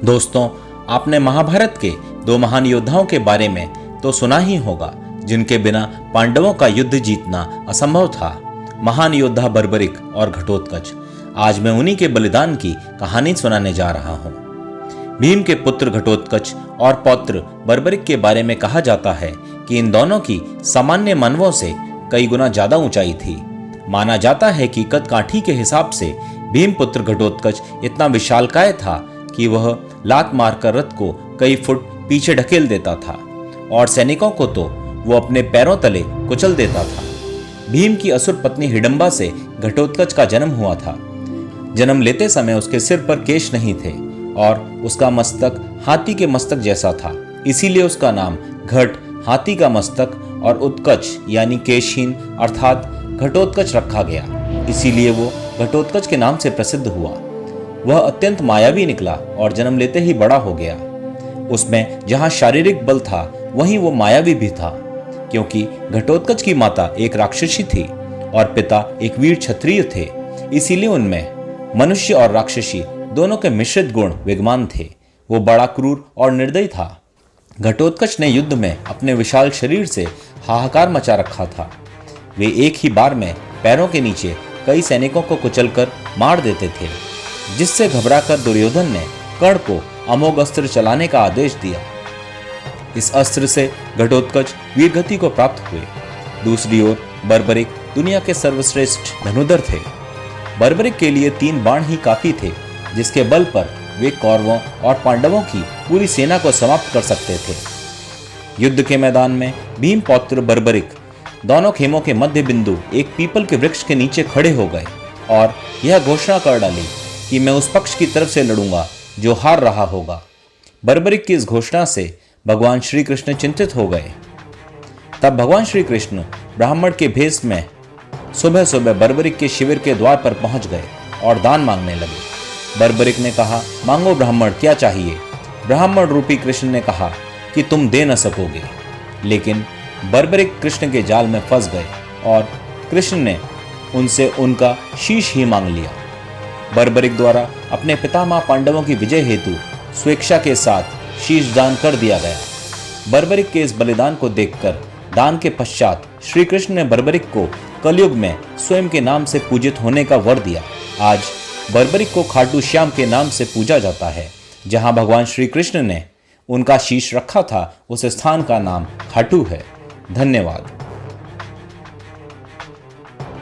दोस्तों, आपने महाभारत के दो महान योद्धाओं के बारे में तो सुना ही होगा, जिनके बिना पांडवों का युद्ध जीतना असंभव था। महान योद्धा बर्बरिक और घटोत्कच। आज मैं उन्हीं के बलिदान की कहानी सुनाने जा रहा हूं। भीम के पुत्र घटोत्कच और पौत्र बर्बरिक के बारे में कहा जाता है कि इन दोनों की सामान्य मानवों से कई गुना ज्यादा ऊंचाई थी। माना जाता है कि कद काठी के हिसाब से भीम पुत्र घटोत्कच इतना विशालकाय था कि वह लात मारकर रथ को कई फुट पीछे ढकेल देता था और सैनिकों को तो वो अपने पैरों तले कुचल देता था। भीम की असुर पत्नी हिडंबा से घटोत्कच का जन्म हुआ था। जन्म लेते समय उसके सिर पर केश नहीं थे और उसका मस्तक हाथी के मस्तक जैसा था। इसीलिए उसका नाम घट हाथी का मस्तक और उत्कच यानी केशहीन अर्थात घटोत्कच रखा गया। इसीलिए वो घटोत्कच के नाम से प्रसिद्ध हुआ। वह अत्यंत मायावी निकला और जन्म लेते ही बड़ा हो गया। उसमें जहां शारीरिक बल था वहीं वो मायावी भी था, क्योंकि घटोत्कच की माता एक राक्षसी थी और पिता एक वीर क्षत्रिय थे। इसीलिए उनमें मनुष्य और राक्षसी दोनों के मिश्रित गुण विद्यमान थे। वो बड़ा क्रूर और निर्दयी था। घटोत्कच ने युद्ध में अपने विशाल शरीर से हाहाकार मचा रखा था। वे एक ही बार में पैरों के नीचे कई सैनिकों को कुचलकर मार देते थे, जिससे घबराकर दुर्योधन ने कर्ण को अमोघ अस्त्र चलाने का आदेश दिया। इस अस्त्र से घटोत्कच वीरगति को प्राप्त हुए। दूसरी ओर बर्बरिक दुनिया के सर्वश्रेष्ठ धनुर्धर थे। बर्बरिक के लिए 3 बाण ही काफी थे, जिसके बल पर वे कौरवों और पांडवों की पूरी सेना को समाप्त कर सकते थे। युद्ध के मैदान में भीम पौत्र बर्बरिक दोनों खेमों के मध्य बिंदु एक पीपल के वृक्ष के नीचे खड़े हो गए और यह घोषणा कर डाली कि मैं उस पक्ष की तरफ से लड़ूंगा जो हार रहा होगा। बर्बरिक की इस घोषणा से भगवान श्री कृष्ण चिंतित हो गए। तब भगवान श्री कृष्ण ब्राह्मण के भेष में सुबह सुबह बर्बरिक के शिविर के द्वार पर पहुंच गए और दान मांगने लगे। बर्बरिक ने कहा, मांगो ब्राह्मण, क्या चाहिए? ब्राह्मण रूपी कृष्ण ने कहा कि तुम दे न सकोगे। लेकिन बर्बरिक कृष्ण के जाल में फंस गए और कृष्ण ने उनसे उनका शीश ही मांग लिया। बर्बरिक द्वारा अपने पितामह पांडवों की विजय हेतु स्वेच्छा के साथ शीश दान कर दिया गया। बर्बरिक के इस बलिदान को देखकर दान के पश्चात श्री कृष्ण ने बर्बरिक को कलयुग में स्वयं के नाम से पूजित होने का वर दिया। आज बर्बरिक को खाटू श्याम के नाम से पूजा जाता है। जहां भगवान श्री कृष्ण ने उनका शीश रखा था, उस स्थान का नाम खाटू है। धन्यवाद।